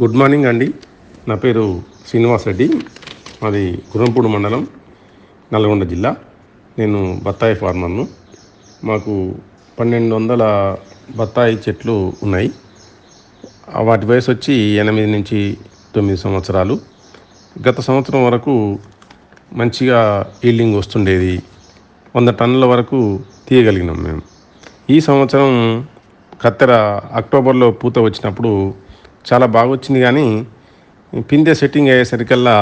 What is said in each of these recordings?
Good morning అండి. నా పేరు శ్రీనివాస్ రెడ్డి. మాది గుర్రంపూడి మండలం, నల్గొండ జిల్లా. నేను బత్తాయి ఫార్మర్ను. మాకు 1200 బత్తాయి చెట్లు ఉన్నాయి. వాటి వయసు వచ్చి 8 నుంచి 9 సంవత్సరాలు. గత సంవత్సరం వరకు మంచిగా ఈల్డింగ్ వస్తుండేది. 100 టన్నుల వరకు తీయగలిగినాం మేము. ఈ సంవత్సరం కత్తెర అక్టోబర్లో పూత వచ్చినప్పుడు చాలా బాగా వచ్చింది, కానీ పిందె సెట్టింగ్ అయ్యేసరికల్లా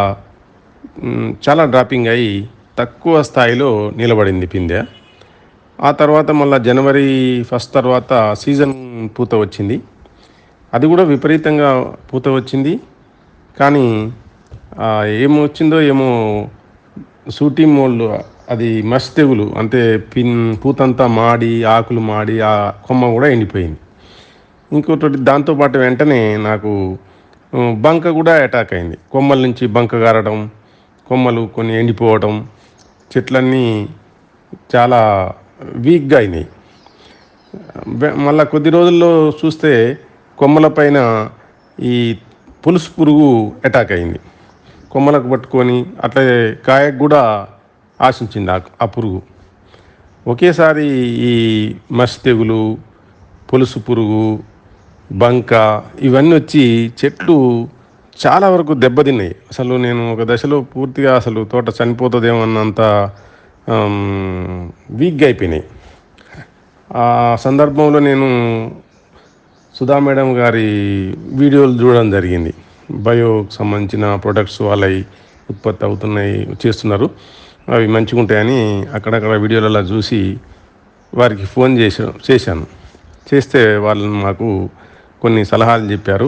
చాలా డ్రాపింగ్ అయ్యి తక్కువ స్థాయిలో నిలబడింది పిందె. ఆ తర్వాత మళ్ళీ జనవరి 1 తర్వాత సీజన్ పూత వచ్చింది. అది కూడా విపరీతంగా పూత వచ్చింది. కానీ ఏమొచ్చిందో ఏమో సూటి మోల్డ్, అది మసి తెగులు, అంటే పూతంతా మాడి, ఆకులు మాడి, ఆ కొమ్మ కూడా ఎండిపోయింది. ఇంకోటి దాంతోపాటు వెంటనే నాకు బంక కూడా అటాక్ అయింది. కొమ్మల నుంచి బంక గారడం, కొమ్మలు కొన్ని ఎండిపోవడం, చెట్లన్నీ చాలా వీక్గా అయినాయి. మళ్ళీ కొద్ది రోజుల్లో చూస్తే కొమ్మల పైన ఈ పులుసు పురుగు అటాక్ అయింది. కొమ్మలకు పట్టుకొని అట్లే కాయకు కూడా ఆశించింది ఆ పురుగు. ఒకేసారి ఈ మసి తెగులు, పులుసు పురుగు, బంక ఇవన్నీ వచ్చి చెట్లు చాలా వరకు దెబ్బతిన్నాయి. అసలు నేను ఒక దశలో పూర్తిగా అసలు తోట చనిపోతుందేమో అన్నంత వీక్గా అయిపోయినాయి. ఆ సందర్భంలో నేను సుధా మేడం గారి వీడియోలు చూడడం జరిగింది. బయోకి సంబంధించిన ప్రొడక్ట్స్ వాళ్ళవి ఉత్పత్తి అవుతున్నాయి, చేస్తున్నారు, అవి మంచిగా ఉంటాయని అక్కడక్కడ వీడియోలలో చూసి వారికి ఫోన్ చేశాను. చేస్తే వాళ్ళు మాకు కొన్ని సలహాలు చెప్పారు.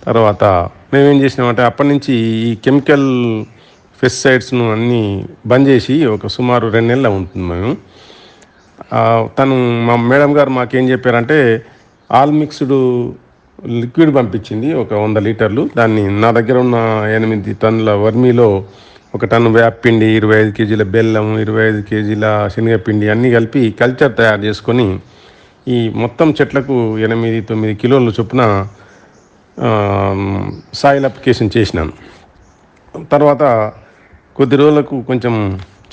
తర్వాత మేమేం చేసినామంటే అప్పటి నుంచి ఈ కెమికల్ పెస్టిసైడ్స్ను అన్నీ బంద్ చేసి ఒక సుమారు 2 నెలలు ఉంటుంది. మేము మా మేడం గారు మాకేం చెప్పారంటే ఆల్ మిక్స్డ్ లిక్విడ్ పంపించింది, ఒక 100 లీటర్లు. దాన్ని నా దగ్గర ఉన్న 8 టన్నుల వర్మీలో 1 టన్ను వేపపిండి, 25 కేజీల బెల్లం, 25 కేజీల శనగపిండి అన్నీ కలిపి కల్చర్ తయారు చేసుకొని ఈ మొత్తం చెట్లకు 8-9 కిలోల చొప్పున సాయిల్ అప్లికేషన్ చేసినాను. తర్వాత కొద్ది రోజులకు కొంచెం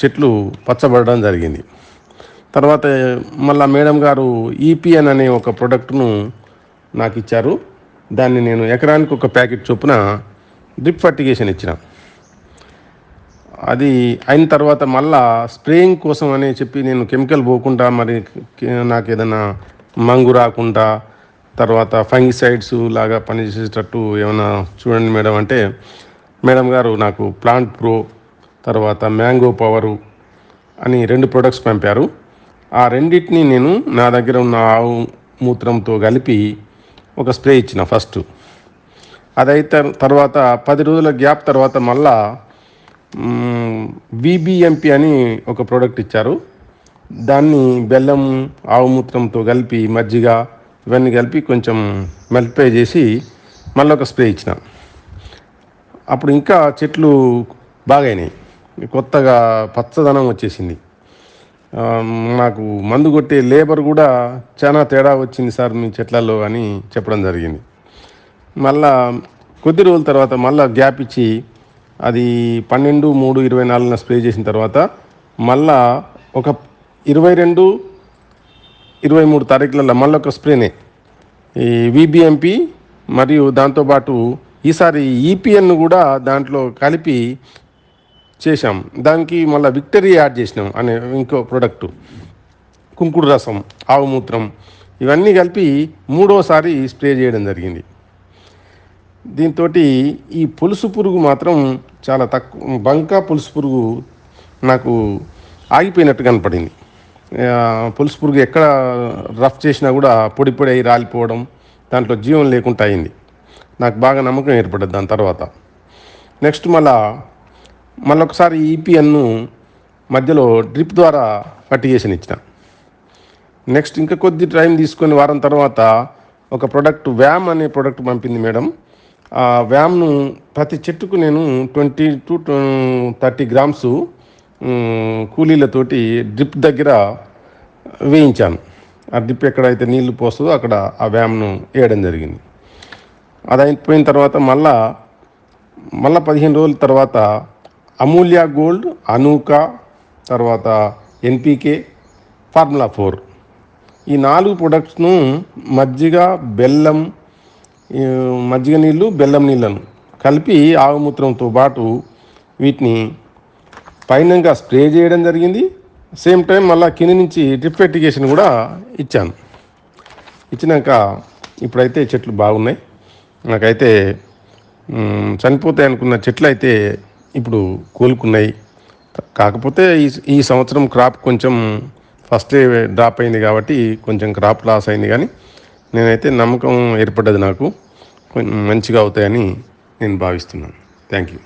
చెట్లు పచ్చబడడం జరిగింది. తర్వాత మళ్ళీ మేడం గారు ఈపీఎన్ అనే ఒక ప్రోడక్ట్ను నాకు ఇచ్చారు. దాన్ని నేను ఎకరానికి 1 ప్యాకెట్ చొప్పున డ్రిప్ ఫర్టిగేషన్ ఇచ్చిన. అది అయిన తర్వాత మళ్ళా స్ప్రేయింగ్ కోసం అని చెప్పి నేను కెమికల్ పోకుండా, మరి నాకు ఏదైనా మంగు రాకుండా, తర్వాత ఫంగిసైడ్స్ లాగా పనిచేసేటట్టు ఏమైనా చూడండి మేడం అంటే, మేడం గారు నాకు ప్లాంట్ ప్రో, తర్వాత మ్యాంగో పవరు అని 2 ప్రొడక్ట్స్ పంపారు. ఆ రెండింటిని నేను నా దగ్గర ఉన్న ఆవు మూత్రంతో కలిపి ఒక స్ప్రే ఇచ్చిన ఫస్ట్. అదైతే తర్వాత 10 రోజుల గ్యాప్ తర్వాత మళ్ళా బీబీఎంపీ అని ఒక ప్రోడక్ట్ ఇచ్చారు. దాన్ని బెల్లం, ఆవు మూత్రంతో కలిపి, మజ్జిగ ఇవన్నీ కలిపి కొంచెం మల్టిప్లై చేసి మళ్ళీ ఒక స్ప్రే ఇచ్చిన. అప్పుడు ఇంకా చెట్లు బాగైనాయి, కొత్తగా పచ్చదనం వచ్చేసింది. నాకు మందు కొట్టే లేబర్ కూడా చాలా తేడా వచ్చింది సార్ మీ చెట్లలో అని చెప్పడం జరిగింది. మళ్ళా కొద్ది రోజుల తర్వాత మళ్ళీ గ్యాప్ ఇచ్చి, అది 12/3/24 స్ప్రే చేసిన తర్వాత మళ్ళా ఒక 22-23 తారీఖులలో మళ్ళీ ఒక స్ప్రేనే ఈ విబిఎంపి, మరియు దాంతోపాటు ఈసారి ఈపీఎన్ కూడా దాంట్లో కలిపి చేశాం. దానికి మళ్ళీ విక్టరీ యాడ్ చేసినాం అనే ఇంకో ప్రోడక్టు, కుంకుడు రసం, ఆవు మూత్రం ఇవన్నీ కలిపి 3వసారి స్ప్రే చేయడం జరిగింది. దీంతో ఈ పులుసు పురుగు మాత్రం చాలా తక్కువ, బంక పులుసు పురుగు నాకు ఆగిపోయినట్టు కనపడింది. పులుసు పురుగు ఎక్కడ రఫ్ చేసినా కూడా పొడి పొడి అయి రాలిపోవడం, దాంట్లో జీవం లేకుండా అయింది. నాకు బాగా నమ్మకం ఏర్పడ్డది. దాని తర్వాత నెక్స్ట్ మళ్ళొకసారి ఈపీఎన్ను మధ్యలో డ్రిప్ ద్వారా ఫర్టిగేషన్ ఇచ్చిన. నెక్స్ట్ ఇంకా కొద్ది టైం తీసుకొని వారం తర్వాత ఒక ప్రోడక్ట్ వ్యామ్ అనే ప్రోడక్ట్ పంపింది మేడం. ఆ వ్యామ్ను ప్రతి చెట్టుకు నేను 20-30 గ్రామ్స్ కూలీలతోటి డ్రిప్ దగ్గర వేయించాను. ఆ డ్రిప్ ఎక్కడైతే నీళ్లు పోస్తుందో అక్కడ ఆ వ్యామ్ను వేయడం జరిగింది. అది అయిపోయిన తర్వాత మళ్ళా 15 రోజుల తర్వాత అమూల్య గోల్డ్, అనూకా, తర్వాత ఎన్పికే, ఫార్ములా 4 ఈ 4 ప్రొడక్ట్స్ను మజ్జిగ, బెల్లం, మజ్జిగ నీళ్ళు, బెల్లం నీళ్ళను కలిపి ఆవుమూత్రంతో పాటు వీటిని పైనంగా స్ప్రే చేయడం జరిగింది. సేమ్ టైం మళ్ళీ కింద నుంచి డ్రిప్ ఇరిగేషన్ కూడా ఇచ్చాను. ఇచ్చినాక ఇప్పుడైతే చెట్లు బాగున్నాయి. నాకైతే చనిపోతాయి అనుకున్న చెట్లు అయితే ఇప్పుడు కోలుకున్నాయి. కాకపోతే ఈ సంవత్సరం క్రాప్ కొంచెం ఫస్ట్ డ్రాప్ అయింది కాబట్టి కొంచెం క్రాప్ లాస్ అయింది, కానీ నేనైతే నమ్మకం ఏర్పడ్డది నాకు మంచిగా అవుతాయని నేను భావిస్తున్నాను. Thank you.